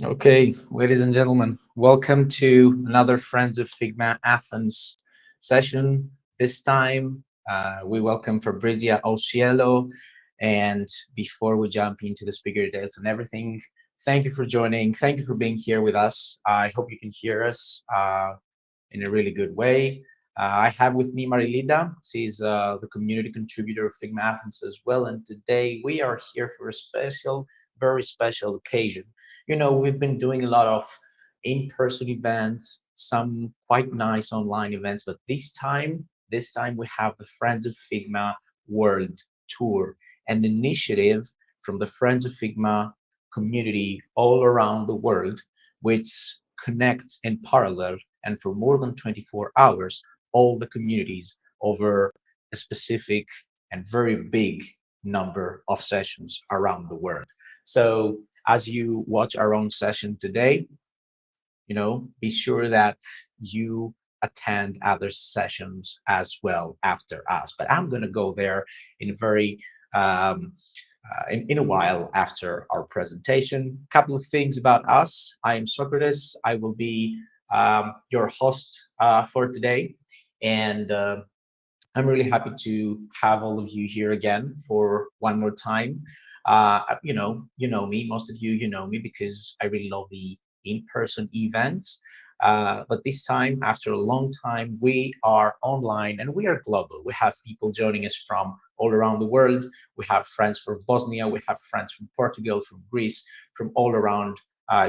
Okay, ladies and gentlemen, welcome to another Friends of Figma Athens session. This time, we welcome Fabrizia Ausiello. And before we jump into the speaker details and everything, thank you for joining. Thank you for being here with us. I hope you can hear us in a really good way. I have with me Marilida. She's the community contributor of Figma Athens as well. And today we are here for a special, very special occasion. You know, we've been doing a lot of in-person events, some quite nice online events, but this time we have the Friends of Figma World Tour, an initiative from the Friends of Figma community all around the world, which connects in parallel and for more than 24 hours all the communities over a specific and very big number of sessions around the world. So as you watch our own session today, be sure that you attend other sessions as well after us. But I'm going to go there in very in a while after our presentation. A couple of things about us. I am Socrates. I will be your host for today, and I'm really happy to have all of you here again for one more time. You know me. Most of you know me because I really love the in-person events. But this time, after a long time, we are online and we are global. We have people joining us from all around the world. We have friends from Bosnia. We have friends from Portugal, from Greece, from all around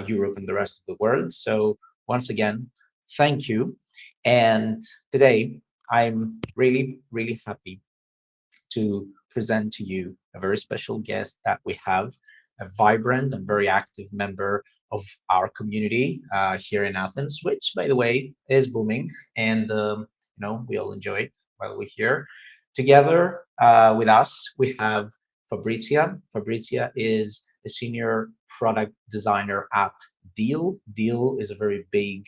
Europe and the rest of the world. So once again, thank you. And today, I'm really, really happy to present to you a very special guest that we have, a vibrant and very active member of our community here in Athens, which, by the way, is booming, and we all enjoy it while we're here. Together with us, we have Fabrizia. Fabrizia is a senior product designer at Deel. Deel is a very big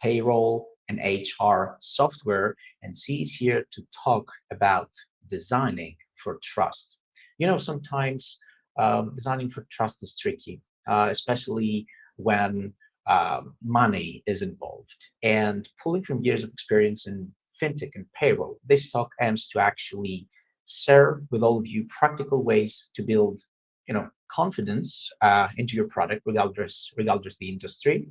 payroll and HR software, and she's here to talk about designing for trust. Sometimes designing for trust is tricky, especially when money is involved. And pulling from years of experience in fintech and payroll, this talk aims to actually share with all of you practical ways to build, confidence into your product, regardless the industry,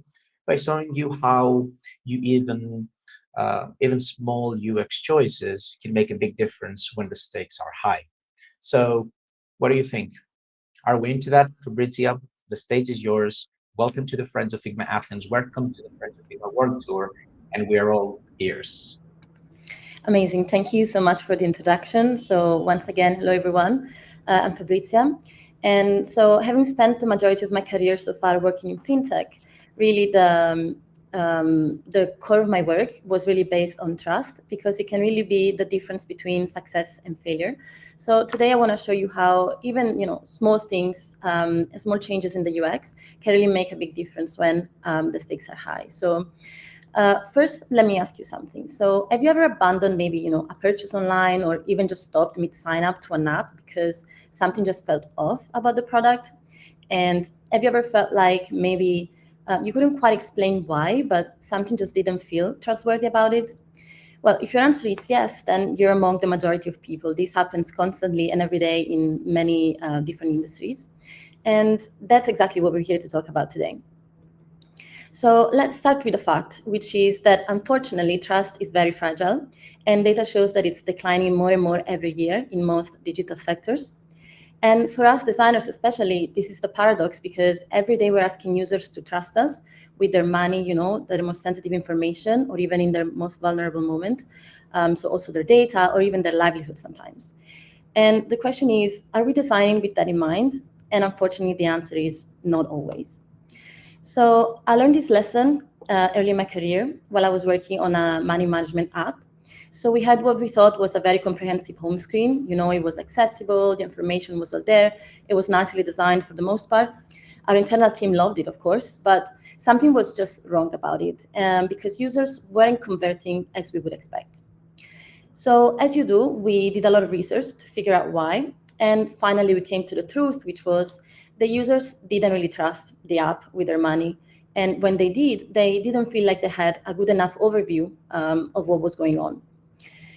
by showing you how you even small UX choices can make a big difference when the stakes are high. So, what do you think? Are we into that, Fabrizia? The stage is yours. Welcome to the Friends of Figma Athens. Welcome to the Friends of Figma World Tour, and we are all ears. Amazing. Thank you so much for the introduction. So once again, hello everyone. I'm Fabrizia. And so having spent the majority of my career so far working in fintech, really the core of my work was really based on trust, because it can really be the difference between success and failure. So today I want to show you how even small things, small changes in the UX can really make a big difference when the stakes are high. So first, let me ask you something. So have you ever abandoned maybe, a purchase online, or even just stopped mid sign up to an app because something just felt off about the product? And have you ever felt like maybe you couldn't quite explain why, but something just didn't feel trustworthy about it? Well, if your answer is yes, then you're among the majority of people. This happens constantly and every day in many different industries. And that's exactly what we're here to talk about today. So let's start with a fact, which is that unfortunately, trust is very fragile, and data shows that it's declining more and more every year in most digital sectors. And for us designers especially, this is the paradox, because every day we're asking users to trust us with their money, their most sensitive information, or even in their most vulnerable moment. So also their data, or even their livelihood sometimes. And the question is, are we designing with that in mind? And unfortunately, the answer is not always. So I learned this lesson early in my career while I was working on a money management app. So we had what we thought was a very comprehensive home screen. It was accessible, the information was all there. It was nicely designed for the most part. Our internal team loved it, of course, but something was just wrong about it because users weren't converting as we would expect. So as you do, we did a lot of research to figure out why. And finally, we came to the truth, which was the users didn't really trust the app with their money. And when they didn't feel like they had a good enough overview of what was going on.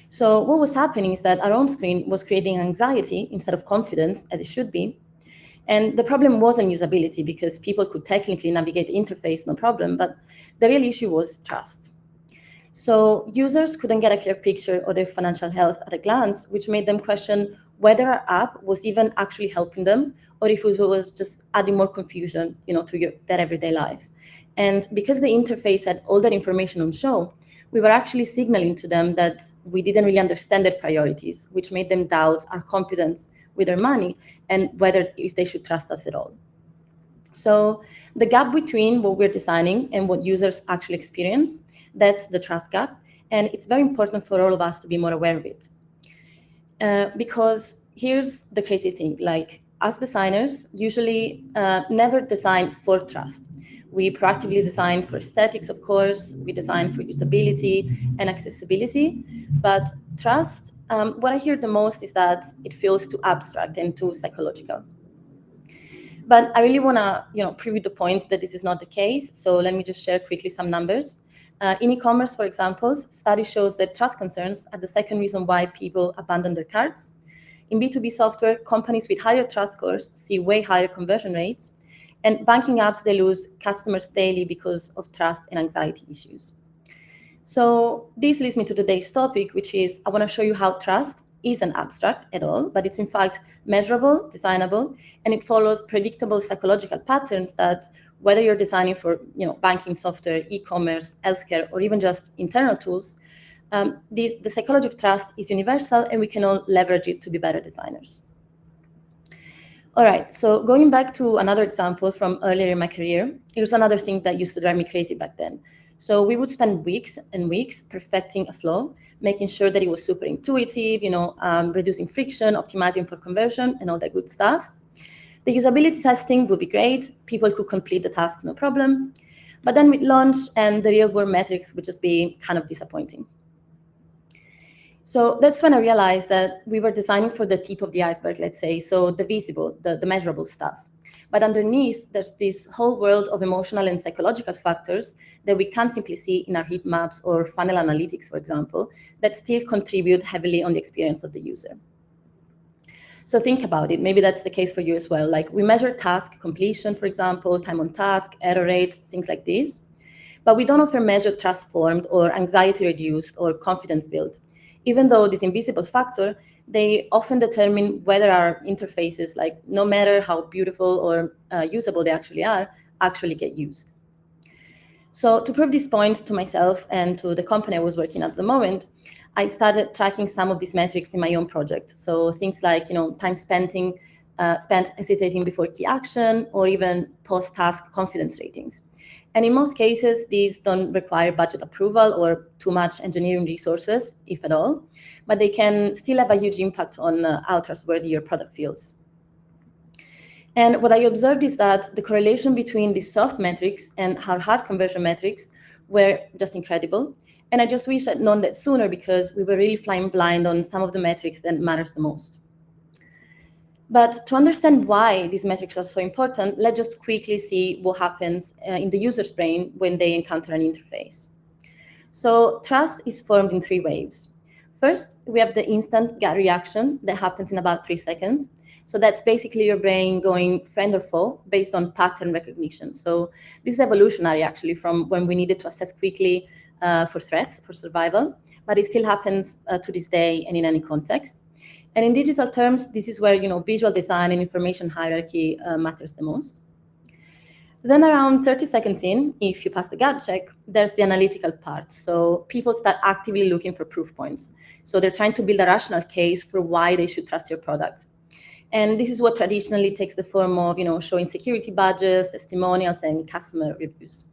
So what was happening is that our home screen was creating anxiety instead of confidence, as it should be. And the problem wasn't usability, because people could technically navigate the interface, no problem, but the real issue was trust. So users couldn't get a clear picture of their financial health at a glance, which made them question whether our app was even actually helping them, or if it was just adding more confusion, to their everyday life. And because the interface had all that information on show, we were actually signaling to them that we didn't really understand their priorities, which made them doubt our competence with their money and if they should trust us at all. So the gap between what we're designing and what users actually experience, that's the trust gap. And it's very important for all of us to be more aware of it. Because here's the crazy thing, like us designers usually never design for trust. We proactively design for aesthetics, of course, we design for usability and accessibility, but trust, what I hear the most is that it feels too abstract and too psychological. But I really want to, prove the point that this is not the case. So let me just share quickly some numbers. In e-commerce, for example, study shows that trust concerns are the second reason why people abandon their carts. In B2B software, companies with higher trust scores see way higher conversion rates. And banking apps, they lose customers daily because of trust and anxiety issues. So this leads me to today's topic, which is I want to show you how trust isn't abstract at all, but it's in fact measurable, designable, and it follows predictable psychological patterns that whether you're designing for banking software, e-commerce, healthcare, or even just internal tools, the psychology of trust is universal, and we can all leverage it to be better designers. All right, so going back to another example from earlier in my career, here's another thing that used to drive me crazy back then. So we would spend weeks and weeks perfecting a flow, making sure that it was super intuitive, reducing friction, optimizing for conversion, and all that good stuff. The usability testing would be great. People could complete the task, no problem. But then we'd launch, and the real-world metrics would just be kind of disappointing. So that's when I realized that we were designing for the tip of the iceberg, let's say, so the visible, the measurable stuff. But underneath, there's this whole world of emotional and psychological factors that we can't simply see in our heat maps or funnel analytics, for example, that still contribute heavily on the experience of the user. So think about it. Maybe that's the case for you as well. Like we measure task completion, for example, time on task, error rates, things like this. But we don't often measure trust formed or anxiety reduced or confidence built. Even though this invisible factor, they often determine whether our interfaces, like no matter how beautiful or usable they actually are, actually get used. So to prove this point to myself and to the company I was working at the moment, I started tracking some of these metrics in my own project. So things like, time spent hesitating before key action, or even post-task confidence ratings. And in most cases, these don't require budget approval or too much engineering resources, if at all, but they can still have a huge impact on how trustworthy your product feels. And what I observed is that the correlation between the soft metrics and our hard conversion metrics were just incredible. And I just wish I'd known that sooner, because we were really flying blind on some of the metrics that matters the most. But to understand why these metrics are so important, let's just quickly see what happens in the user's brain when they encounter an interface. So trust is formed in 3 waves. First, we have the instant gut reaction that happens in about 3 seconds. So that's basically your brain going friend or foe based on pattern recognition. So this is evolutionary, actually, from when we needed to assess quickly for threats, for survival, but it still happens to this day and in any context. And in digital terms, this is where visual design and information hierarchy matters the most. Then around 30 seconds in, if you pass the gut check, there's the analytical part. So people start actively looking for proof points. So they're trying to build a rational case for why they should trust your product. And this is what traditionally takes the form of showing security badges, testimonials, and customer reviews.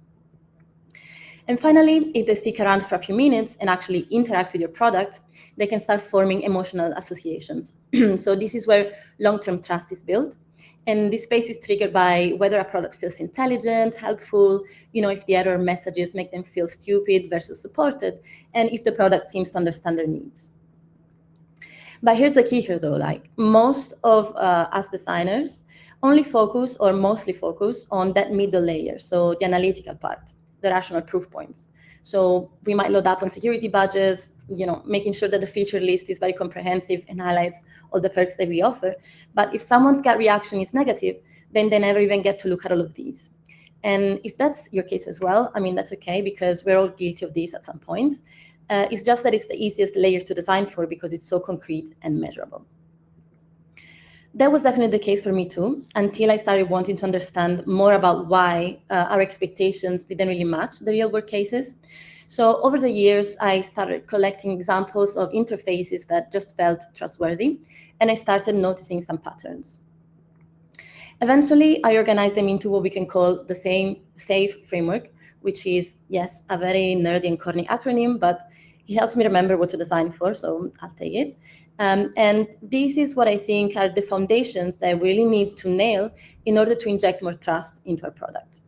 And finally, if they stick around for a few minutes and actually interact with your product, they can start forming emotional associations. So this is where long-term trust is built. And this phase is triggered by whether a product feels intelligent, helpful, if the error messages make them feel stupid versus supported, and if the product seems to understand their needs. But here's the kicker though, like most of us designers only focus or mostly focus on that middle layer, so the analytical part, the rational proof points. So we might load up on security badges, making sure that the feature list is very comprehensive and highlights all the perks that we offer. But if someone's gut reaction is negative, then they never even get to look at all of these. And if that's your case as well, I mean, that's okay, because we're all guilty of this at some point. It's just that it's the easiest layer to design for because it's so concrete and measurable. That was definitely the case for me too, until I started wanting to understand more about why our expectations didn't really match the real world cases. So over the years, I started collecting examples of interfaces that just felt trustworthy, and I started noticing some patterns. Eventually, I organized them into what we can call the same SAFE framework, which is, yes, a very nerdy and corny acronym, but it helps me remember what to design for, so I'll take it. And this is what I think are the foundations that we really need to nail in order to inject more trust into our product.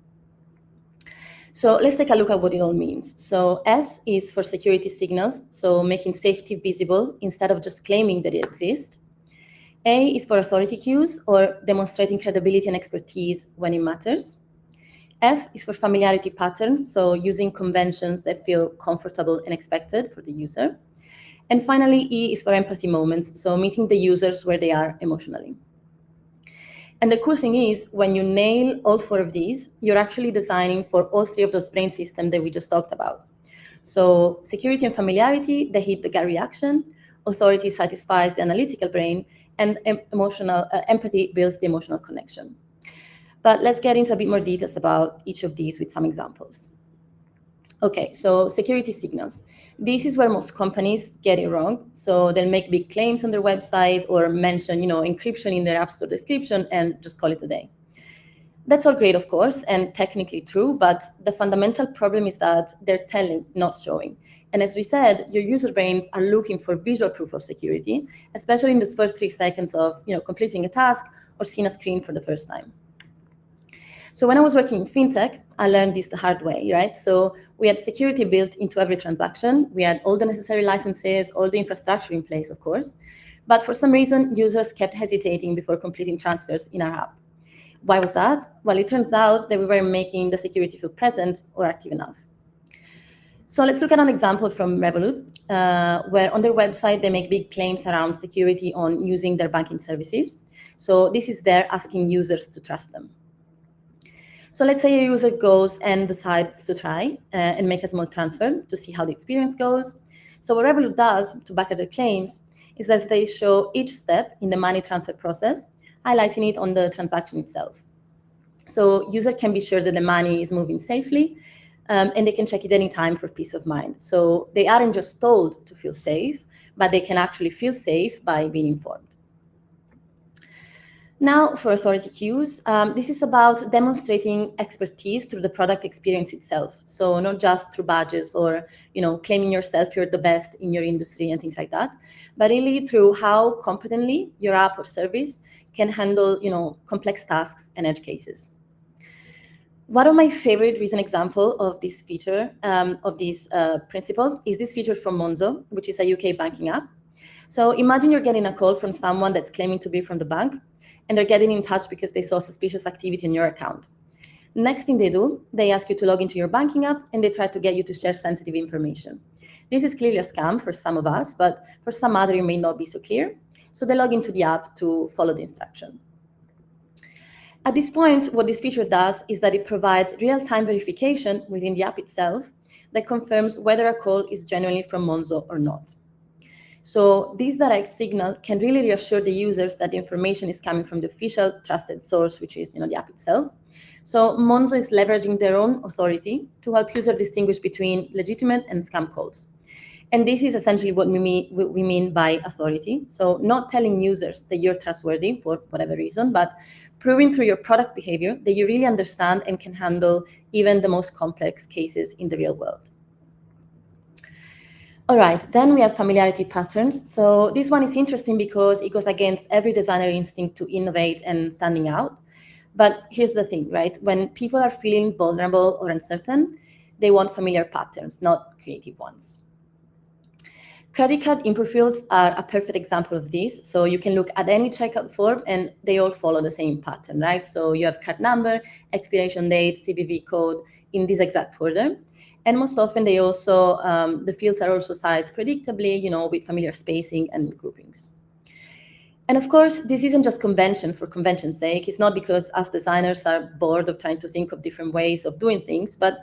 So let's take a look at what it all means. So S is for security signals, so making safety visible instead of just claiming that it exists. A is for authority cues, or demonstrating credibility and expertise when it matters. F is for familiarity patterns, so using conventions that feel comfortable and expected for the user. And finally, E is for empathy moments, so meeting the users where they are emotionally. And the cool thing is, when you nail all four of these, you're actually designing for all three of those brain systems that we just talked about. So security and familiarity, they hit the gut reaction, authority satisfies the analytical brain, and empathy builds the emotional connection. But let's get into a bit more details about each of these with some examples. Okay, so security signals. This is where most companies get it wrong. So they'll make big claims on their website or mention, encryption in their App Store description and just call it a day. That's all great, of course, and technically true, but the fundamental problem is that they're telling, not showing. And as we said, your user brains are looking for visual proof of security, especially in the first 3 seconds of completing a task or seeing a screen for the first time. So when I was working in fintech, I learned this the hard way, right? So we had security built into every transaction. We had all the necessary licenses, all the infrastructure in place, of course. But for some reason, users kept hesitating before completing transfers in our app. Why was that? Well, it turns out that we weren't making the security feel present or active enough. So let's look at an example from Revolut, where on their website, they make big claims around security on using their banking services. So this is there asking users to trust them. So let's say a user goes and decides to try and make a small transfer to see how the experience goes. So what Revolut does to back up their claims is that they show each step in the money transfer process, highlighting it on the transaction itself. So user can be sure that the money is moving safely, and they can check it anytime for peace of mind. So they aren't just told to feel safe, but they can actually feel safe by being informed. Now for authority cues, this is about demonstrating expertise through the product experience itself. So not just through badges or claiming yourself you're the best in your industry and things like that, but really through how competently your app or service can handle complex tasks and edge cases. One of my favorite recent example of this feature, of this principle, is this feature from Monzo, which is a UK banking app. So imagine you're getting a call from someone that's claiming to be from the bank, and they're getting in touch because they saw suspicious activity in your account. Next thing they do, they ask you to log into your banking app, and they try to get you to share sensitive information. This is clearly a scam for some of us, but for some other, it may not be so clear. So they log into the app to follow the instruction. At this point, what this feature does is that it provides real-time verification within the app itself that confirms whether a call is genuinely from Monzo or not. So this direct signal can really reassure the users that the information is coming from the official trusted source, which is the app itself. So Monzo is leveraging their own authority to help users distinguish between legitimate and scam calls. And this is essentially what we mean by authority. So not telling users that you're trustworthy for whatever reason, but proving through your product behavior that you really understand and can handle even the most complex cases in the real world. All right, then we have familiarity patterns. So this one is interesting because it goes against every designer instinct to innovate and standing out. But here's the thing, right? When people are feeling vulnerable or uncertain, they want familiar patterns, not creative ones. Credit card input fields are a perfect example of this. So you can look at any checkout form and they all follow the same pattern, right? So you have card number, expiration date, CVV code in this exact order. And most often they also, the fields are also sized predictably, with familiar spacing and groupings. And of course, this isn't just convention for convention's sake. It's not because us designers are bored of trying to think of different ways of doing things, but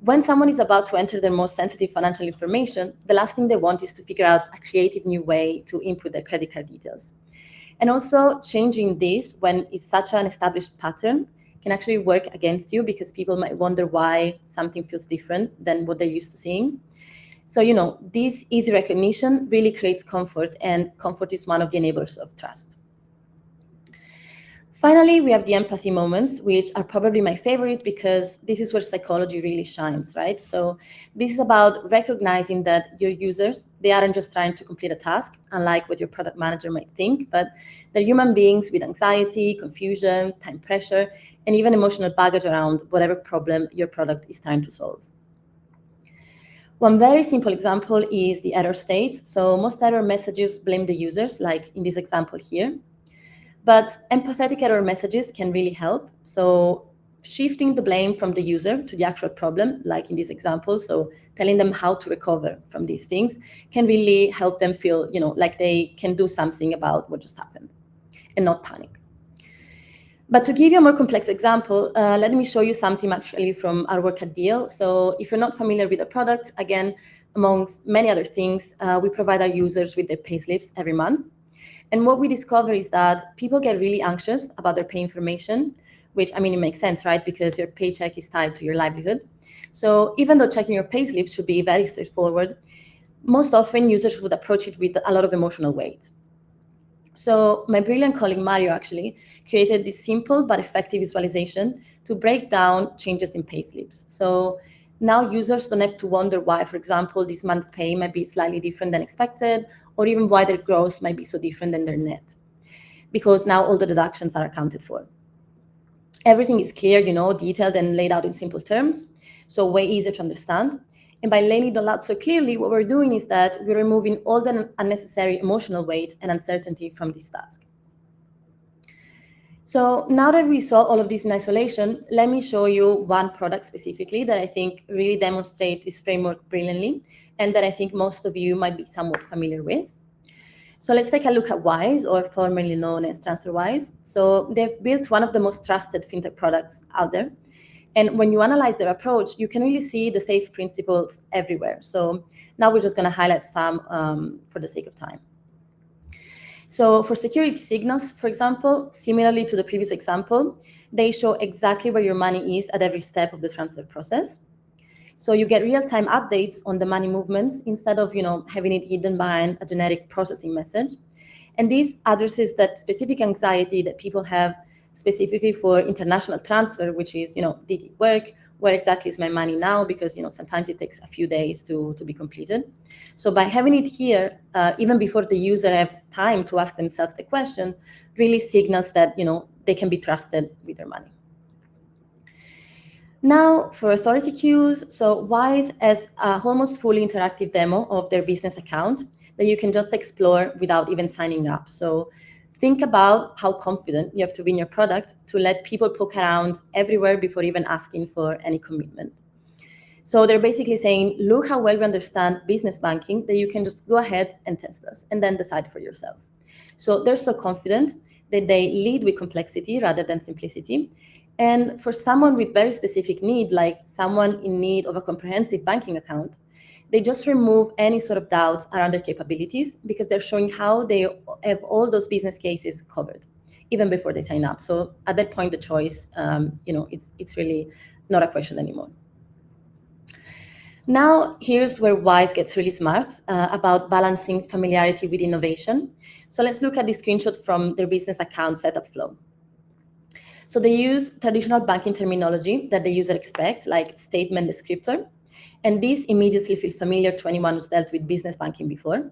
when someone is about to enter their most sensitive financial information, the last thing they want is to figure out a creative new way to input their credit card details. And also changing this when it's such an established pattern can actually work against you because people might wonder why something feels different than what they're used to seeing. So, this easy recognition really creates comfort, and comfort is one of the enablers of trust. Finally, we have the empathy moments, which are probably my favorite because this is where psychology really shines, right? So this is about recognizing that your users, they aren't just trying to complete a task, unlike what your product manager might think, but they're human beings with anxiety, confusion, time pressure, and even emotional baggage around whatever problem your product is trying to solve. One very simple example is the error states. So most error messages blame the users, like in this example here. But empathetic error messages can really help. So shifting the blame from the user to the actual problem, like in this example, so telling them how to recover from these things can really help them feel, like they can do something about what just happened and not panic. But to give you a more complex example, let me show you something actually from our work at Deel. So if you're not familiar with the product, again, amongst many other things, we provide our users with their payslips every month. And what we discover is that people get really anxious about their pay information, which, it makes sense, right? Because your paycheck is tied to your livelihood. So even though checking your payslip should be very straightforward, most often users would approach it with a lot of emotional weight. So my brilliant colleague Mario actually created this simple but effective visualization to break down changes in payslips. So now users don't have to wonder why, for example, this month's pay might be slightly different than expected, or even why their gross might be so different than their net, because now all the deductions are accounted for. Everything is clear, detailed and laid out in simple terms, so way easier to understand. And by laying it all out so clearly, what we're doing is that we're removing all the unnecessary emotional weight and uncertainty from this task. So now that we saw all of this in isolation, let me show you one product specifically that I think really demonstrates this framework brilliantly, and that I think most of you might be somewhat familiar with. So let's take a look at Wise, or formerly known as TransferWise. So they've built one of the most trusted fintech products out there. And when you analyze their approach, you can really see the safe principles everywhere. So now we're just going to highlight some for the sake of time. So for security signals, for example, similarly to the previous example, they show exactly where your money is at every step of the transfer process. So you get real-time updates on the money movements instead of, having it hidden behind a generic processing message. And this addresses that specific anxiety that people have specifically for international transfer, which is, did it work? Where exactly is my money now? Because, sometimes it takes a few days to be completed. So by having it here, even before the user have time to ask themselves the question, really signals that, they can be trusted with their money. Now for authority cues, so Wise has a almost fully interactive demo of their business account that you can just explore without even signing up. So think about how confident you have to be in your product to let people poke around everywhere before even asking for any commitment. So they're basically saying, look how well we understand business banking that you can just go ahead and test us and then decide for yourself. So they're so confident that they lead with complexity rather than simplicity. And for someone with very specific need, like someone in need of a comprehensive banking account, they just remove any sort of doubts around their capabilities because they're showing how they have all those business cases covered, even before they sign up. So at that point, the choice, it's really not a question anymore. Now, here's where Wise gets really smart about balancing familiarity with innovation. So let's look at this screenshot from their business account setup flow. So they use traditional banking terminology that the user expects, like statement descriptor. And these immediately feel familiar to anyone who's dealt with business banking before.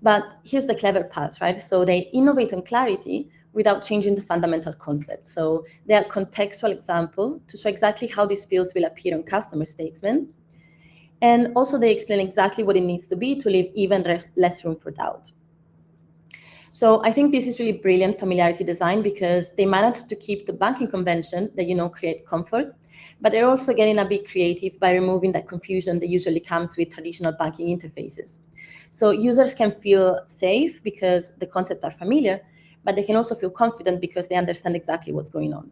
But here's the clever part, right? So they innovate on clarity without changing the fundamental concept. So they are contextual example to show exactly how these fields will appear on customer statement. And also they explain exactly what it needs to be to leave even less room for doubt. So I think this is really brilliant familiarity design, because they managed to keep the banking convention that, create comfort, but they're also getting a bit creative by removing that confusion that usually comes with traditional banking interfaces. So users can feel safe because the concepts are familiar, but they can also feel confident because they understand exactly what's going on.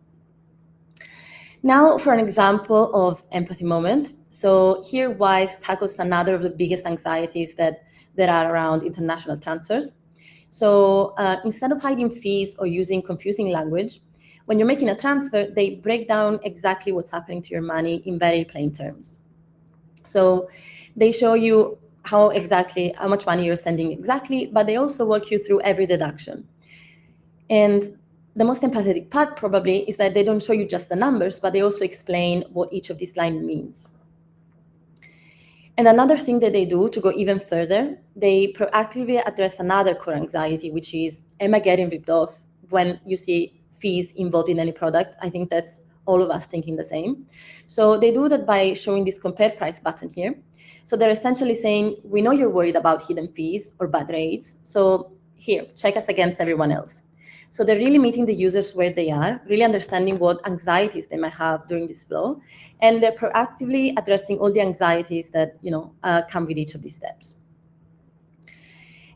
Now for an example of empathy moment. So here WISE tackles another of the biggest anxieties that are around international transfers. So instead of hiding fees or using confusing language, when you're making a transfer, they break down exactly what's happening to your money in very plain terms. So they show you how much money you're sending exactly, but they also walk you through every deduction. And the most empathetic part probably is that they don't show you just the numbers, but they also explain what each of these lines means. And another thing that they do to go even further, they proactively address another core anxiety, which is, am I getting ripped off when you see fees involved in any product? I think that's all of us thinking the same. So they do that by showing this compare price button here. So they're essentially saying, we know you're worried about hidden fees or bad rates. So here, check us against everyone else. So they're really meeting the users where they are, really understanding what anxieties they might have during this flow, and they're proactively addressing all the anxieties that come with each of these steps.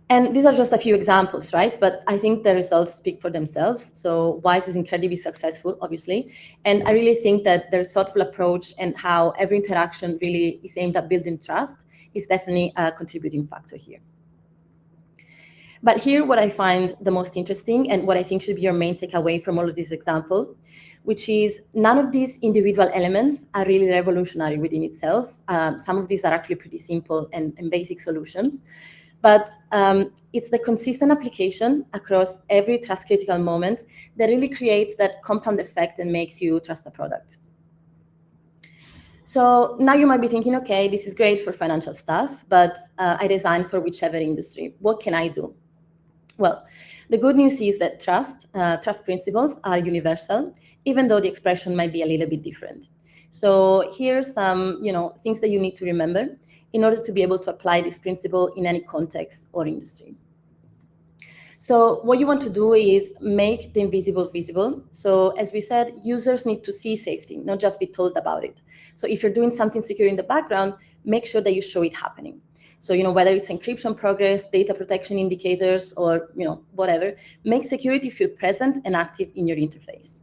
And these are just a few examples, right? But I think the results speak for themselves. So WISE is incredibly successful, obviously. And I really think that their thoughtful approach and how every interaction really is aimed at building trust is definitely a contributing factor here. But here, what I find the most interesting and what I think should be your main takeaway from all of this example, which is none of these individual elements are really revolutionary within itself. Some of these are actually pretty simple and basic solutions. But it's the consistent application across every trust critical moment that really creates that compound effect and makes you trust the product. So now you might be thinking, okay, this is great for financial stuff, but I design for whichever industry. What can I do? Well, the good news is that trust principles are universal, even though the expression might be a little bit different. So here's some things that you need to remember in order to be able to apply this principle in any context or industry. So what you want to do is make the invisible visible. So as we said, users need to see safety, not just be told about it. So if you're doing something secure in the background, make sure that you show it happening. So, whether it's encryption progress, data protection indicators, or, whatever, make security feel present and active in your interface.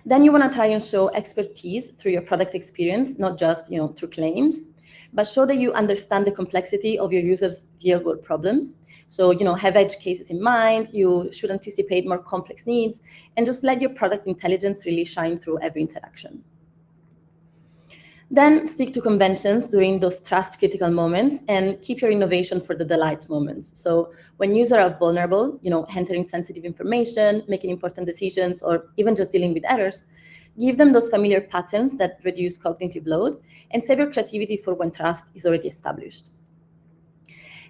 Then you want to try and show expertise through your product experience, not just, through claims, but show that you understand the complexity of your users' real-world problems. So, have edge cases in mind, you should anticipate more complex needs, and just let your product intelligence really shine through every interaction. Then stick to conventions during those trust critical moments and keep your innovation for the delight moments. So when users are vulnerable, entering sensitive information, making important decisions, or even just dealing with errors, give them those familiar patterns that reduce cognitive load and save your creativity for when trust is already established.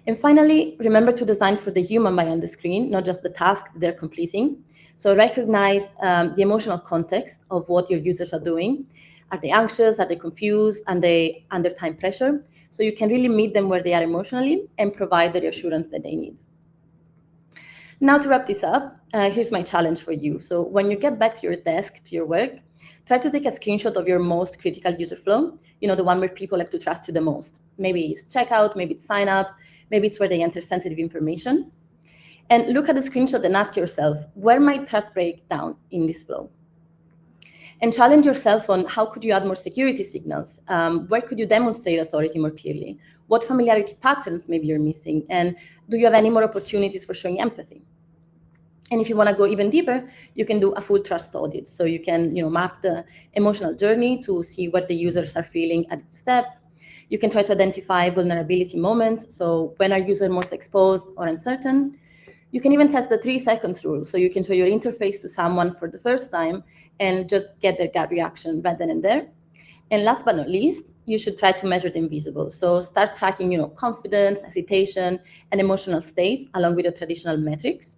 And finally, remember to design for the human behind the screen, not just the task they're completing. So recognize the emotional context of what your users are doing. Are they anxious? Are they confused? Are they under time pressure? So you can really meet them where they are emotionally and provide the reassurance that they need. Now to wrap this up, here's my challenge for you. So when you get back to your desk, to your work, try to take a screenshot of your most critical user flow, the one where people have to trust you the most. Maybe it's checkout, maybe it's sign up, maybe it's where they enter sensitive information. And look at the screenshot and ask yourself, where might trust break down in this flow? And challenge yourself on how could you add more security signals? Where could you demonstrate authority more clearly? What familiarity patterns maybe you're missing? And do you have any more opportunities for showing empathy? And if you want to go even deeper, you can do a full trust audit. So you can map the emotional journey to see what the users are feeling at each step. You can try to identify vulnerability moments. So when are users most exposed or uncertain? You can even test the 3 seconds rule. So you can show your interface to someone for the first time and just get their gut reaction right then and there. And last but not least, you should try to measure the invisible. So start tracking, confidence, hesitation, and emotional states along with the traditional metrics.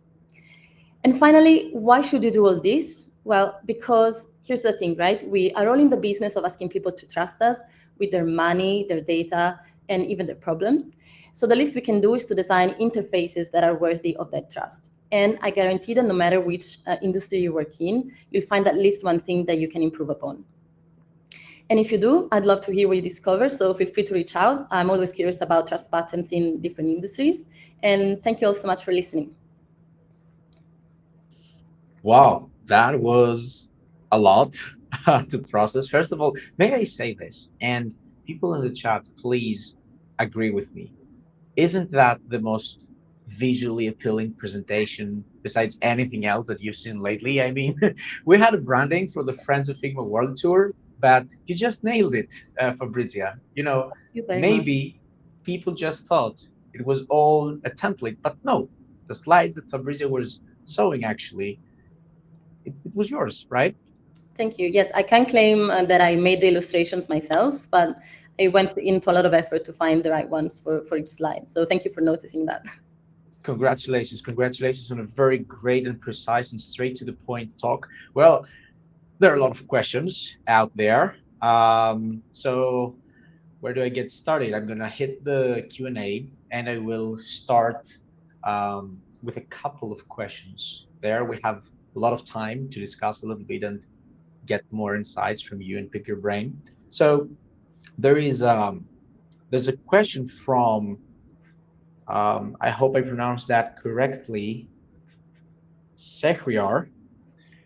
And finally, why should you do all this? Well, because here's the thing, right? We are all in the business of asking people to trust us with their money, their data, and even their problems. So the least we can do is to design interfaces that are worthy of that trust. And I guarantee that no matter which industry you work in, you'll find at least one thing that you can improve upon. And if you do, I'd love to hear what you discover. So feel free to reach out. I'm always curious about trust patterns in different industries. And thank you all so much for listening. Wow, that was a lot to process. First of all, may I say this? And people in the chat, please agree with me. Isn't that the most visually appealing presentation besides anything else that you've seen lately? I mean, we had a branding for the Friends of Figma World Tour, but you just nailed it, Fabrizia. Thank you very much. Maybe people just thought it was all a template, but no, the slides that Fabrizia was showing actually, it was yours, right? Thank you. Yes, I can claim that I made the illustrations myself, but I went into a lot of effort to find the right ones for each slide. So thank you for noticing that. Congratulations. Congratulations on a very great and precise and straight to the point talk. Well, there are a lot of questions out there. So where do I get started? I'm going to hit the Q&A and I will start with a couple of questions there. We have a lot of time to discuss a little bit and get more insights from you and pick your brain. So there's a question from, I hope I pronounced that correctly, Sehriar.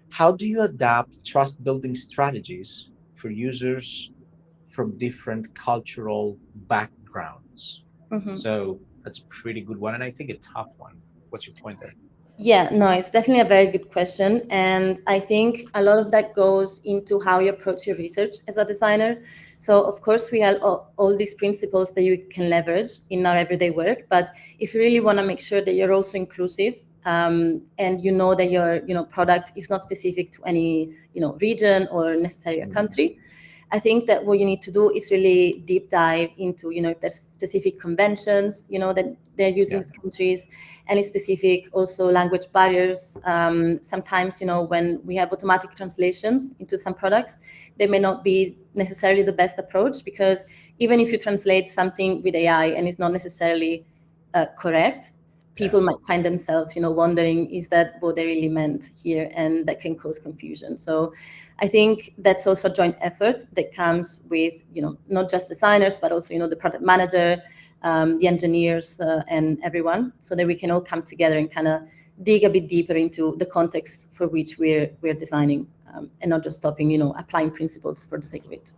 How do you adapt trust building strategies for users from different cultural backgrounds? Mhm. So that's a pretty good one, and I think a tough one. What's your point there? Yeah, no, it's definitely a very good question. And I think a lot of that goes into how you approach your research as a designer. So, of course, we have all these principles that you can leverage in our everyday work. But if you really want to make sure that you're also inclusive, and you know that your product is not specific to any region or necessarily a country, I think that what you need to do is really deep dive into, if there's specific conventions, that they're using Yeah. these countries, any specific also language barriers. Sometimes, when we have automatic translations into some products, they may not be necessarily the best approach, because even if you translate something with AI and it's not necessarily correct, people might find themselves, wondering, is that what they really meant here? And that can cause confusion. So I think that's also a joint effort that comes with, not just designers, but also, the product manager, the engineers, and everyone, so that we can all come together and kind of dig a bit deeper into the context for which we're designing, and not just stopping, applying principles for the sake of it.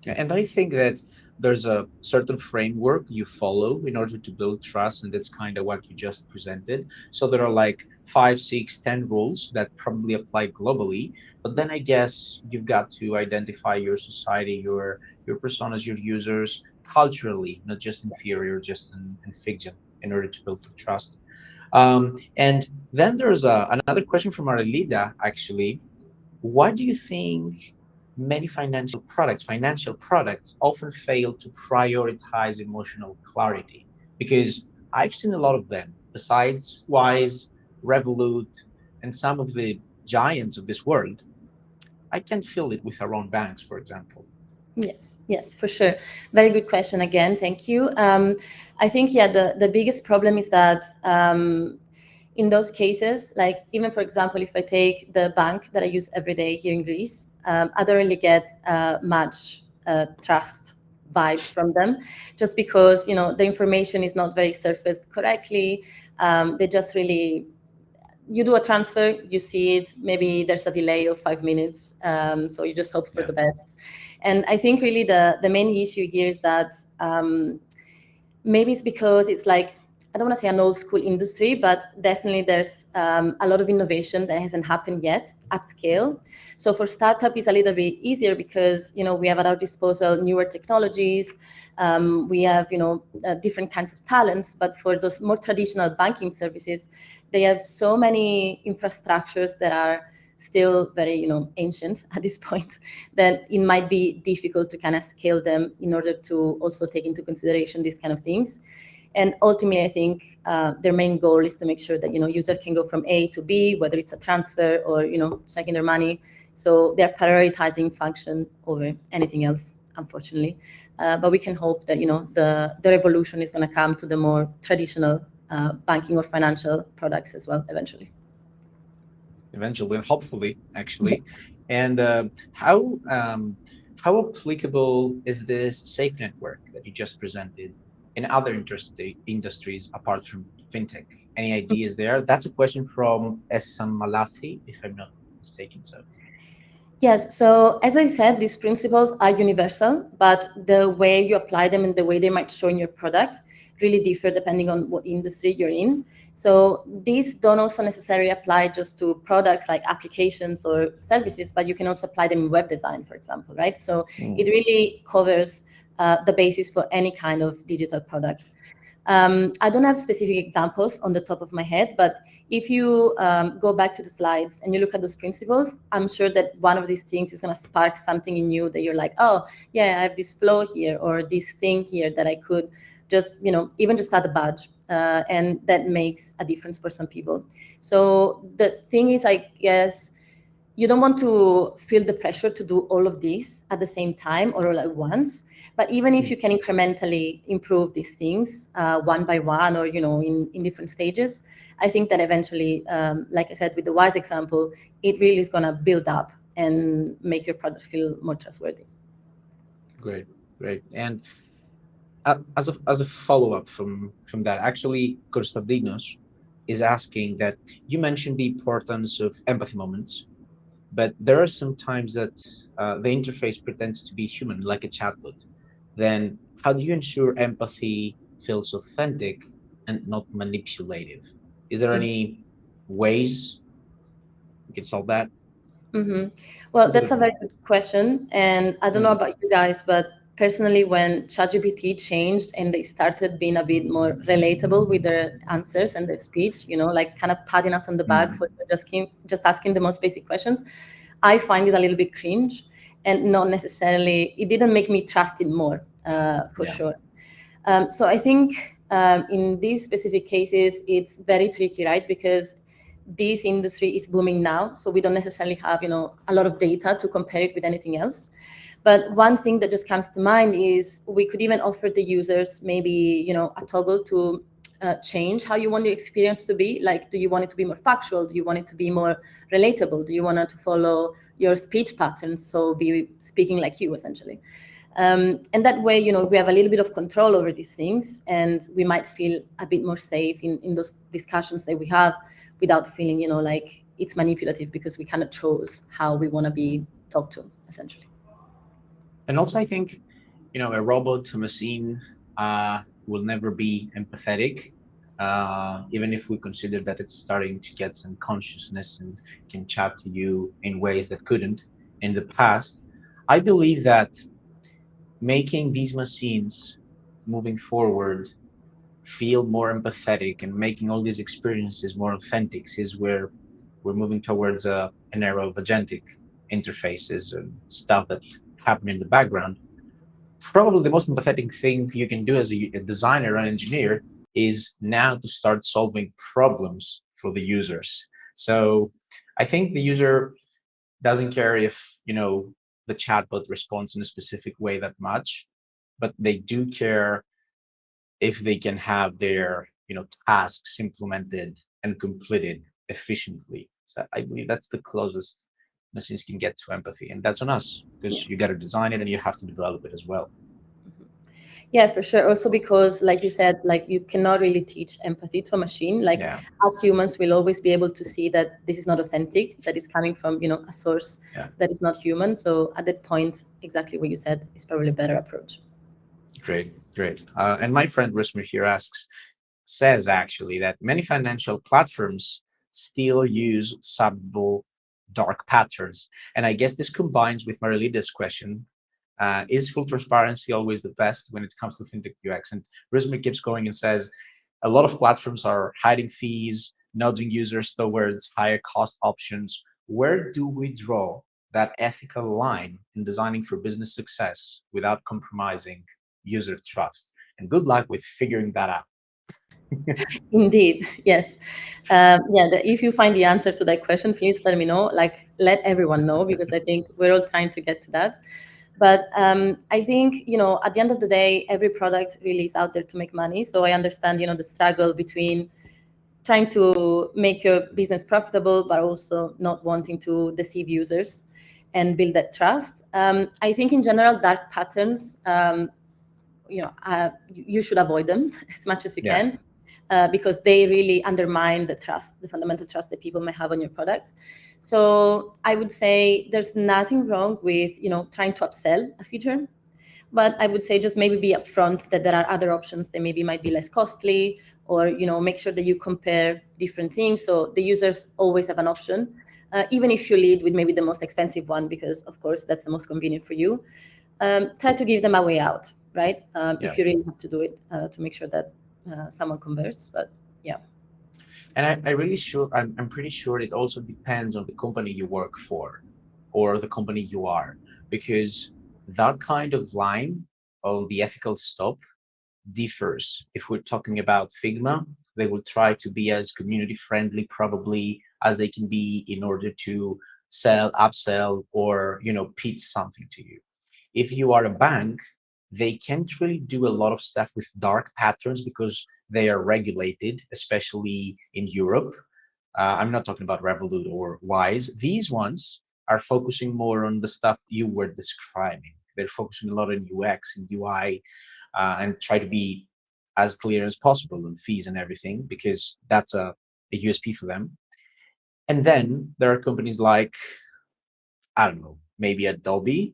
Yeah, and I think that there's a certain framework you follow in order to build trust, and that's kind of what you just presented. So there are like 5, 6, 10 rules that probably apply globally, but then I guess you've got to identify your society, your personas, your users culturally, not just in theory or just in fiction, in order to build for trust. And then there's another question from Arlida, actually. Why do you think many financial products often fail to prioritize emotional clarity? Because I've seen a lot of them, besides Wise, Revolut, and some of the giants of this world. I can feel it with our own banks, for example. Yes, for sure. Very good question again. Thank you. I think, yeah, the biggest problem is that in those cases, like even for example, if I take the bank that I use every day here in Greece, I don't really get much trust vibes from them, just because the information is not very surfaced correctly. They just really, you do a transfer, you see it, maybe there's a delay of 5 minutes, so you just hope for the best. And I think really the main issue here is that maybe it's because it's like, I don't want to say an old school industry, but definitely there's a lot of innovation that hasn't happened yet at scale. So for startup, it's a little bit easier because we have at our disposal newer technologies. We have different kinds of talents. But for those more traditional banking services, they have so many infrastructures that are still very ancient at this point, that it might be difficult to kind of scale them in order to also take into consideration these kind of things. And ultimately, I think their main goal is to make sure that, user can go from A to B, whether it's a transfer or, checking their money. So they're prioritizing function over anything else, unfortunately. But we can hope that, the revolution is going to come to the more traditional banking or financial products as well, eventually. Eventually, and hopefully, actually. And how applicable is this safe network that you just presented in other industries apart from fintech? Any ideas there? That's a question from Essam Malafi, if I'm not mistaken. So Yes. So as I said, these principles are universal, but the way you apply them and the way they might show in your product really differ depending on what industry you're in. So these don't also necessarily apply just to products like applications or services, but you can also apply them in web design, for example, right? So it really covers the basis for any kind of digital product. I don't have specific examples on the top of my head, but if you go back to the slides and you look at those principles, I'm sure that one of these things is going to spark something in you that you're like, oh, yeah, I have this flow here or this thing here that I could just, even just add a badge. And that makes a difference for some people. So the thing is, I guess, you don't want to feel the pressure to do all of these at the same time or all at once. But even if you can incrementally improve these things one by one or, in different stages, I think that eventually, like I said, with the WISE example, it really is going to build up and make your product feel more trustworthy. great, great. And as a follow-up from that, actually, Konstantinos is asking that you mentioned the importance of empathy moments, but there are some times that the interface pretends to be human, like a chatbot. Then how do you ensure empathy feels authentic and not manipulative? Is there any ways we can solve that? Well, That's a that's good a one. very good question. And I don't know about you guys, but personally, when ChatGPT changed and they started being a bit more relatable with their answers and their speech, like kind of patting us on the back for just asking the most basic questions, I find it a little bit cringe and not necessarily, it didn't make me trust it more, for Yeah. sure. So I think in these specific cases, it's very tricky, right? Because this industry is booming now, so we don't necessarily have, a lot of data to compare it with anything else. But one thing that just comes to mind is we could even offer the users maybe, a toggle to change how you want the experience to be. Like, do you want it to be more factual? Do you want it to be more relatable? Do you want it to follow your speech patterns, so be speaking like you, essentially? And that way, we have a little bit of control over these things, and we might feel a bit more safe in those discussions that we have without feeling, like it's manipulative because we kind of chose how we want to be talked to, essentially. And also, I think, a robot, a machine, will never be empathetic, even if we consider that it's starting to get some consciousness and can chat to you in ways that couldn't in the past. I believe that making these machines moving forward feel more empathetic and making all these experiences more authentic is where we're moving towards an era of agentic interfaces and stuff that happen in the background. Probably the most empathetic thing you can do as a designer and engineer is now to start solving problems for the users. So I think the user doesn't care if the chatbot responds in a specific way that much, but they do care if they can have their tasks implemented and completed efficiently. So I believe that's the closest machines can get to empathy, and that's on us Yeah. because you got to design it and you have to develop it as well. Yeah, for sure. Also because, like you said, like you cannot really teach empathy to a machine. Like Yeah, as humans, we'll always be able to see that this is not authentic, that it's coming from, a source yeah, that is not human. So at that point, exactly what you said is probably a better approach. great, great. And my friend Rismer here says actually that many financial platforms still use subtle dark patterns, and I guess this combines with Marilita's question. Is full transparency always the best when it comes to fintech UX? And Risma keeps going and says a lot of platforms are hiding fees, nudging users towards higher cost options. Where do we draw that ethical line in designing for business success without compromising user trust? And good luck with figuring that out. Indeed, yes. If you find the answer to that question, please let me know. Like, let everyone know, because I think we're all trying to get to that. But I think, at the end of the day, every product really is out there to make money. So I understand, the struggle between trying to make your business profitable, but also not wanting to deceive users and build that trust. I think in general, dark patterns, you should avoid them as much as you can. Because they really undermine the trust, the fundamental trust that people may have on your product. So I would say there's nothing wrong with, trying to upsell a feature, but I would say just maybe be upfront that there are other options that maybe might be less costly, or, make sure that you compare different things. So the users always have an option, even if you lead with maybe the most expensive one, because of course that's the most convenient for you. Try to give them a way out, right? If you really have to do it, to make sure that someone converts. But yeah. And I'm pretty sure it also depends on the company you work for or the company you are, because that kind of line on the ethical stop differs. If we're talking about Figma, they will try to be as community friendly probably as they can be in order to sell, upsell, or pitch something to you. If you are a bank, they can't really do a lot of stuff with dark patterns because they are regulated, especially in Europe. I'm not talking about Revolut or Wise. These ones are focusing more on the stuff you were describing. They're focusing a lot on UX and UI, and try to be as clear as possible on fees and everything, because that's a USP for them. And then there are companies like, I don't know, maybe Adobe,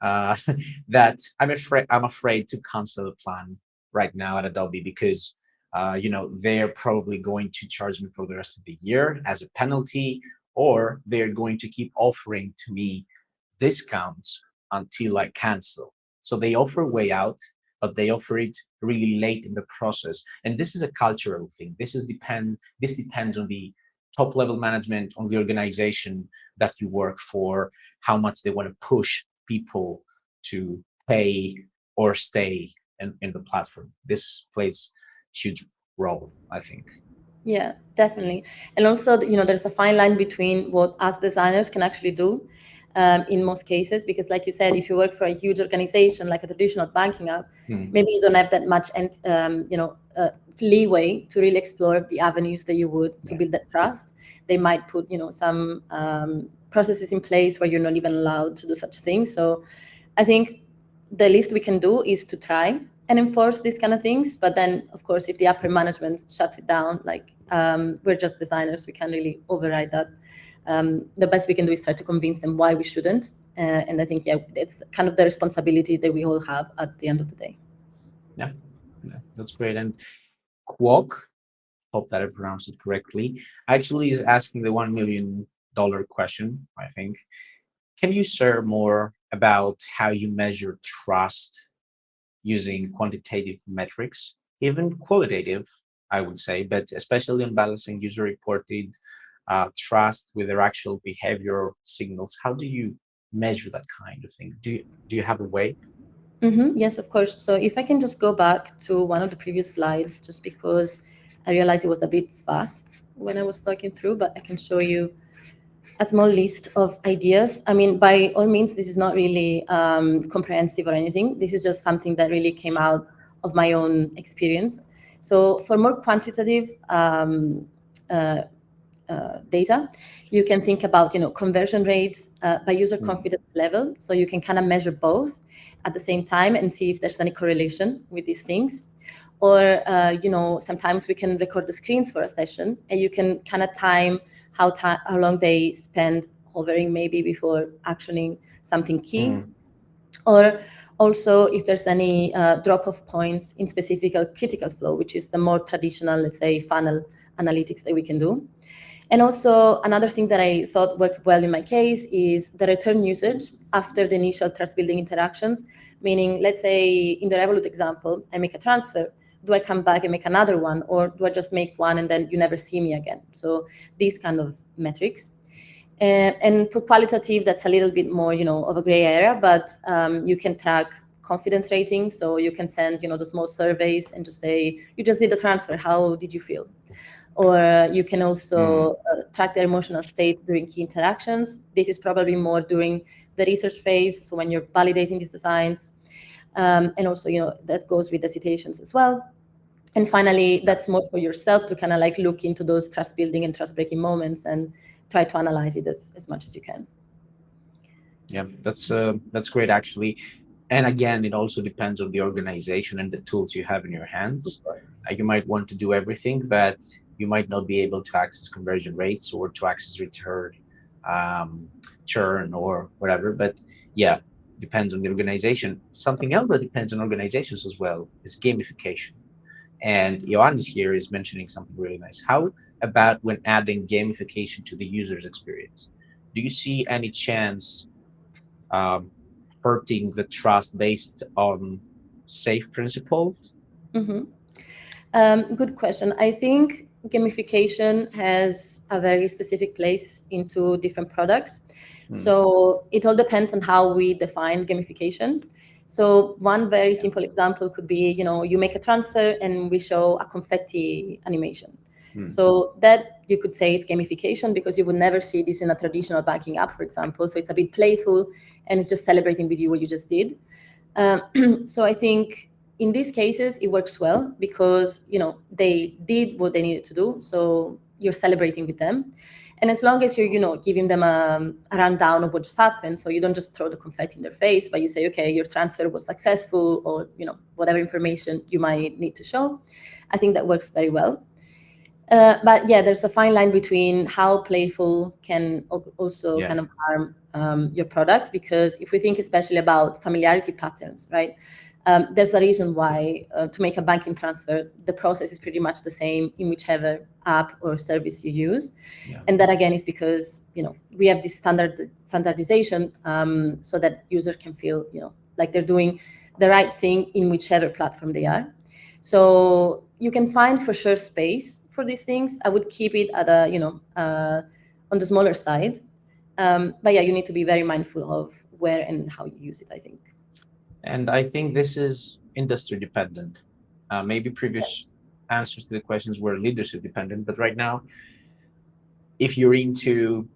that I'm afraid to cancel a plan right now at Adobe, because they're probably going to charge me for the rest of the year as a penalty, or they're going to keep offering to me discounts until I cancel. So they offer a way out, but they offer it really late in the process. And this is a cultural thing. This depends on the top level management, on the organization that you work for, how much they want to push people to pay or stay in the platform. This plays a huge role, I think. Yeah, definitely. And also, there's a fine line between what us designers can actually do, in most cases, because like you said, if you work for a huge organization like a traditional banking app, maybe you don't have that much leeway to really explore the avenues that you would to build that trust. They might put some processes in place where you're not even allowed to do such things. So I think the least we can do is to try and enforce these kind of things. But then, of course, if the upper management shuts it down, like, we're just designers, we can't really override that. The best we can do is try to convince them why we shouldn't. And I think, it's kind of the responsibility that we all have at the end of the day. Yeah, that's great. And Quok, hope that I pronounced it correctly, actually is asking the $1 million question, I think. Can you share more about how you measure trust using quantitative metrics, even qualitative, I would say, but especially on balancing user-reported trust with their actual behavior signals? How do you measure that kind of thing? Do you have a way? Yes, of course. So if I can just go back to one of the previous slides, just because I realized it was a bit fast when I was talking through, but I can show you a small list of ideas. I mean, by all means, this is not really comprehensive or anything. This is just something that really came out of my own experience. So for more quantitative data, you can think about conversion rates by user confidence level. So you can kind of measure both at the same time and see if there's any correlation with these things. Or sometimes we can record the screens for a session, and you can kind of time how long they spend hovering maybe before actioning something key. Or also if there's any drop-off points in specific critical flow, which is the more traditional, let's say, funnel analytics that we can do. And also another thing that I thought worked well in my case is the return usage after the initial trust building interactions. Meaning, let's say in the Revolut example, I make a transfer. Do I come back and make another one, or do I just make one and then you never see me again? So these kind of metrics. And for qualitative, that's a little bit more, of a gray area, but you can track confidence rating. So you can send, the small surveys and just say, you just did the transfer. How did you feel? Or you can also track their emotional state during key interactions. This is probably more during the research phase, so when you're validating these designs. And also, that goes with the citations as well. And finally, that's more for yourself to kind of like look into those trust building and trust breaking moments and try to analyze it as much as you can. Yeah, that's great actually. And again, it also depends on the organization and the tools you have in your hands. You might want to do everything, but you might not be able to access conversion rates or to access return, churn or whatever. But yeah, depends on the organization. Something else that depends on organizations as well is gamification. And Johannes here is mentioning something really nice. How about when adding gamification to the user's experience? Do you see any chance hurting the trust based on safe principles? Good question. I think gamification has a very specific place into different products. So it all depends on how we define gamification. So one very simple example could be, you make a transfer and we show a confetti animation. So that you could say it's gamification because you would never see this in a traditional banking app, for example. So it's a bit playful and it's just celebrating with you what you just did. So I think in these cases, it works well because, they did what they needed to do. So you're celebrating with them. And as long as you're, giving them a rundown of what just happened, so you don't just throw the confetti in their face, but you say, okay, your transfer was successful or, whatever information you might need to show, I think that works very well. But yeah, there's a fine line between how playful can also kind of harm your product, because if we think especially about familiarity patterns, right? There's a reason why to make a banking transfer, the process is pretty much the same in whichever app or service you use. And that again is because, we have this standardization so that user can feel, like they're doing the right thing in whichever platform they are. So you can find for sure space for these things. I would keep it at on the smaller side. But yeah, you need to be very mindful of where and how you use it, I think. And I think this is industry dependent. Maybe previous answers to the questions were leadership dependent, but right now, if you're into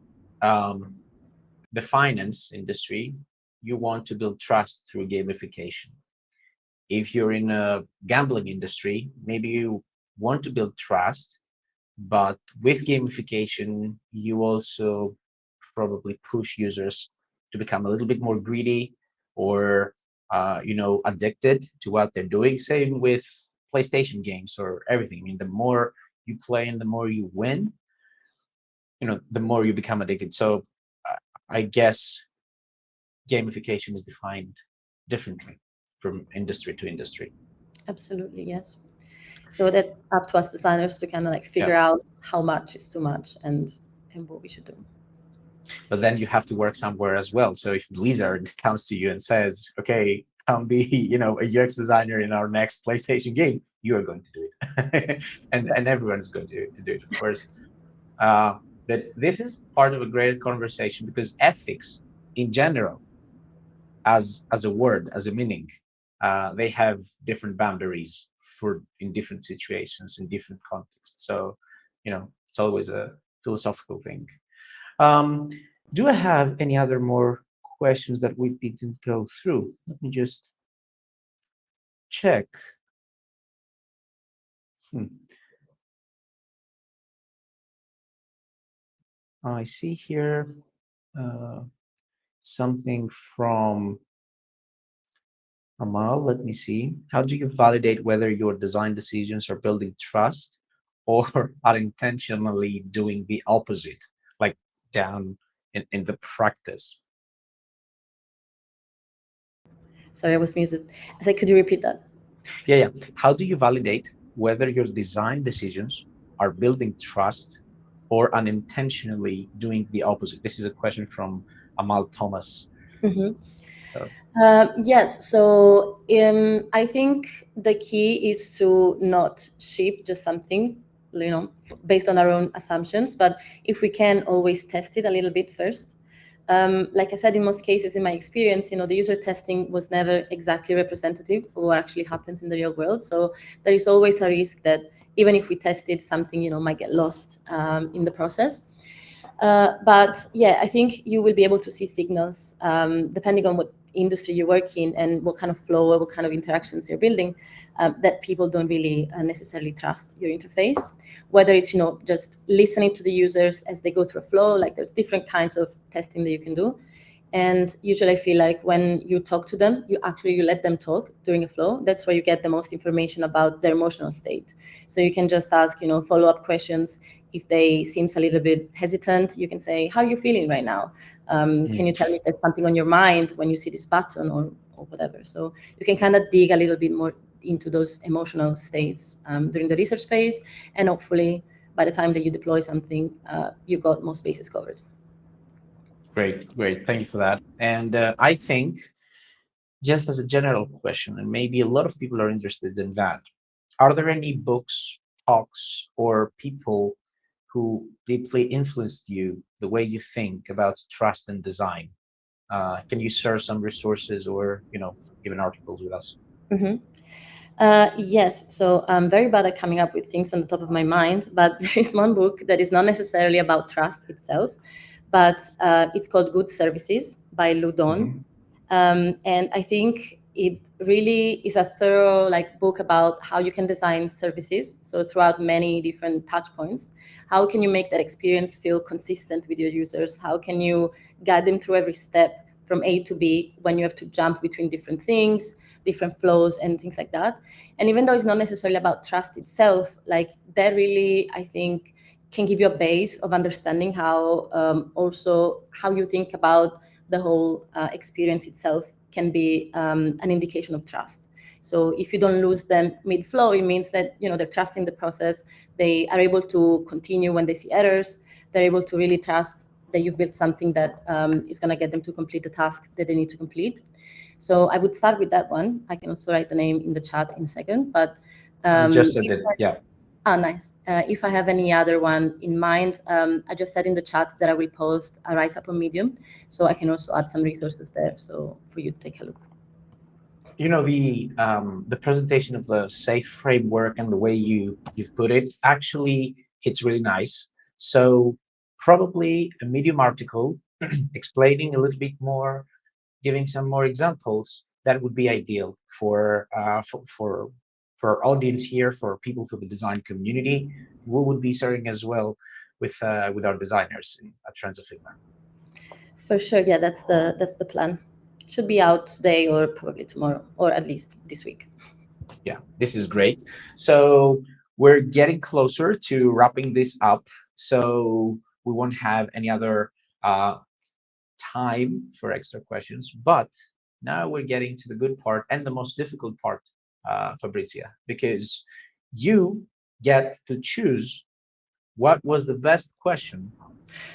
the finance industry, you want to build trust through gamification. If you're in a gambling industry, maybe you want to build trust, but with gamification, you also probably push users to become a little bit more greedy or addicted to what they're doing. Same with PlayStation games or everything. I mean, the more you play and the more you win, the more you become addicted. So I guess gamification is defined differently from industry to industry. Absolutely, yes. So that's up to us designers to kind of like figure out how much is too much and what we should do. But then you have to work somewhere as well. So if Blizzard comes to you and says, okay, come be, a UX designer in our next PlayStation game, you are going to do it. and everyone's going to do it, of course. But this is part of a greater conversation because ethics in general, as a word, as a meaning, they have different boundaries in different situations, in different contexts. So, it's always a philosophical thing. Do I have any other more questions that we didn't go through? Let me just check. I see here something from Amal. Let me see. How do you validate whether your design decisions are building trust or are intentionally doing the opposite, like down in the practice? Sorry, I was muted. I said, could you repeat that? Yeah. How do you validate whether your design decisions are building trust or unintentionally doing the opposite? This is a question from Amal Thomas. Yes. So I think the key is to not ship just something, based on our own assumptions. But if we can always test it a little bit first, Like I said, in most cases, in my experience, the user testing was never exactly representative of what actually happens in the real world. So there is always a risk that even if we tested something, might get lost in the process. But yeah, I think you will be able to see signals depending on what industry you work in and what kind of flow or what kind of interactions you're building, that people don't really necessarily trust your interface. Whether it's just listening to the users as they go through a flow, like there's different kinds of testing that you can do. And usually I feel like when you talk to them, you let them talk during a flow. That's where you get the most information about their emotional state. So you can just ask, follow-up questions. If they seems a little bit hesitant, you can say, how are you feeling right now? Can you tell me if there's something on your mind when you see this button or whatever? So you can kind of dig a little bit more into those emotional states during the research phase. And hopefully by the time that you deploy something, you got most bases covered. Great, great. Thank you for that. And I think, just as a general question, and maybe a lot of people are interested in that, are there any books, talks, or people who deeply influenced you, the way you think about trust and design? Can you share some resources or, even articles with us? Mm-hmm. Yes, so I'm very bad at coming up with things on the top of my mind, but there is one book that is not necessarily about trust itself, but it's called Good Services by Ludon. Mhm. And I think it really is a thorough book about how you can design services. So throughout many different touch points, how can you make that experience feel consistent with your users? How can you guide them through every step from A to B when you have to jump between different things, different flows and things like that. And even though it's not necessarily about trust itself, that really, I think, can give you a base of understanding how also how you think about the whole experience itself can be an indication of trust. So if you don't lose them mid-flow, it means that they're trusting the process. They are able to continue when they see errors. They're able to really trust that you've built something that is going to get them to complete the task that they need to complete. So I would start with that one. I can also write the name in the chat in a second. But You just said that, yeah. nice. If I have any other one in mind, I just said in the chat that I will post a write-up on Medium, so I can also add some resources there, so for you to take a look. The presentation of the safe framework and the way you've put it actually hits really nice. So probably a Medium article explaining a little bit more, giving some more examples, that would be ideal for our audience here, for people for the design community. We would be sharing as well with our designers at Trends of Figma. For sure, yeah, that's the plan. Should be out today or probably tomorrow, or at least this week. Yeah, this is great. So we're getting closer to wrapping this up. So we won't have any other time for extra questions. But now we're getting to the good part and the most difficult part, Fabrizia, because you get to choose what was the best question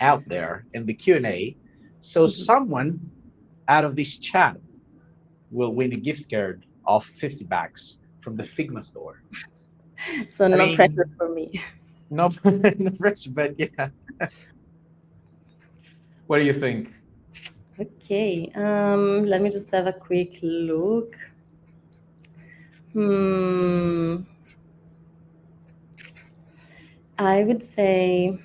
out there in the Q&A. So someone out of this chat will win a gift card of 50 bucks from the Figma store. So I no pressure mean, for me. no, no pressure, but yeah. What do you think? Okay, let me just have a quick look. I would say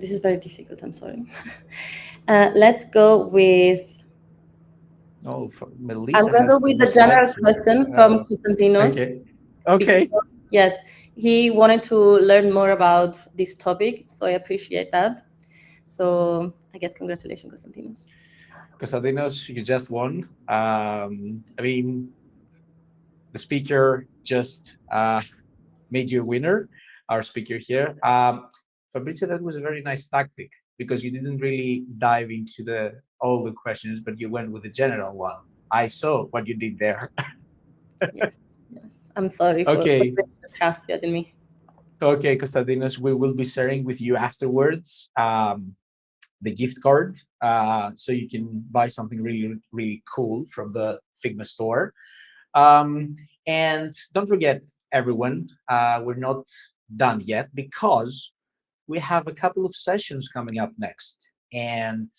this is very difficult, I'm sorry. Let's go with Oh, I'm Melissa going to go has the with the most general likely. question from Konstantinos. Okay. Okay. Because, yes, he wanted to learn more about this topic, so I appreciate that. So I guess congratulations, Konstantinos. Constantinos, you just won. I mean, the speaker just made you a winner, our speaker here. Fabrizio, that was a very nice tactic because you didn't really dive into all the questions, but you went with the general one. I saw what you did there. Yes, yes. I'm sorry for Okay. the trust you had in me. Okay, Constantinos, we will be sharing with you afterwards the gift card, so you can buy something really, really cool from the Figma store. And don't forget, everyone, we're not done yet because we have a couple of sessions coming up next. And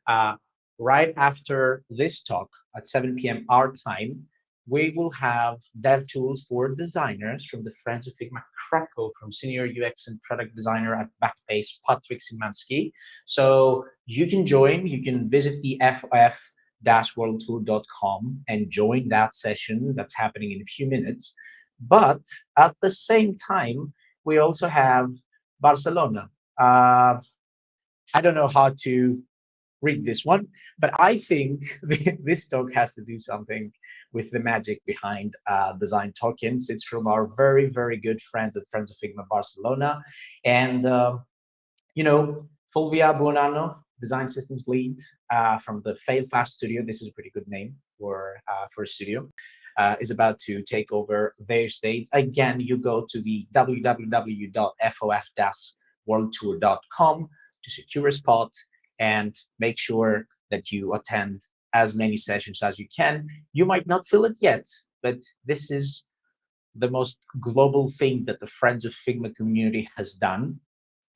uh, right after this talk at 7 p.m. our time, we will have dev tools for designers from the Friends of Figma Krakow, from senior UX and product designer at Backbase, Patrick Simansky. So you can join, you can visit the ff-worldtour.com and join that session that's happening in a few minutes. But at the same time, we also have Barcelona. I don't know how to read this one, but I think this talk has to do something with the magic behind design tokens. It's from our very, very good friends at Friends of Figma Barcelona. And, Fulvia Buonanno, design systems lead from the Fail Fast studio. This is a pretty good name for a studio. Is about to take over their stage. Again, you go to the www.fof-worldtour.com to secure a spot and make sure that you attend as many sessions as you can. You might not feel it yet, but this is the most global thing that the Friends of Figma community has done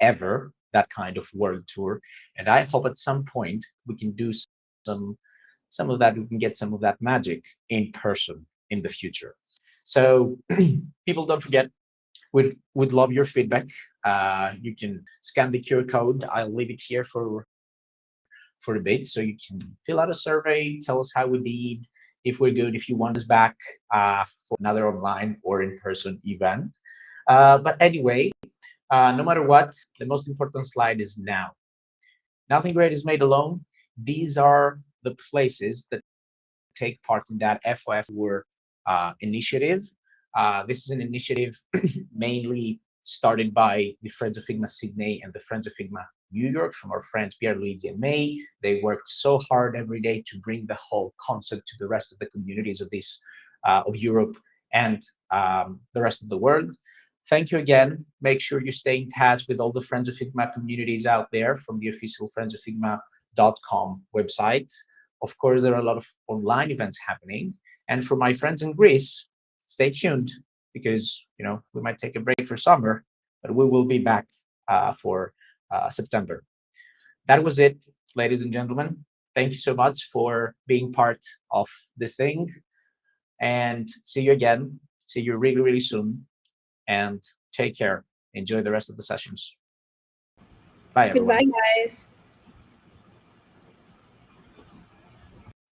ever, that kind of world tour. And I hope at some point we can do some of that, we can get some of that magic in person in the future. So people, don't forget, would love your feedback. You can scan the QR code. I'll leave it here for a bit, so you can fill out a survey, tell us how we did, if we're good, if you want us back for another online or in-person event. But anyway, no matter what, the most important slide is now. Nothing great is made alone. These are the places that take part in that FOF initiative. This is an initiative mainly started by the Friends of Figma Sydney and the Friends of Figma New York, from our friends Pierre, Luigi, and May. They worked so hard every day to bring the whole concept to the rest of the communities of of Europe and the rest of the world. Thank you again. Make sure you stay in touch with all the Friends of Figma communities out there from the official friendsoffigma.com website. Of course, there are a lot of online events happening. And for my friends in Greece, stay tuned, because we might take a break for summer, but we will be back for September. That was it, ladies and gentlemen. Thank you so much for being part of this thing. And see you again. See you really, really soon. And take care. Enjoy the rest of the sessions. Bye, everyone. Goodbye, guys.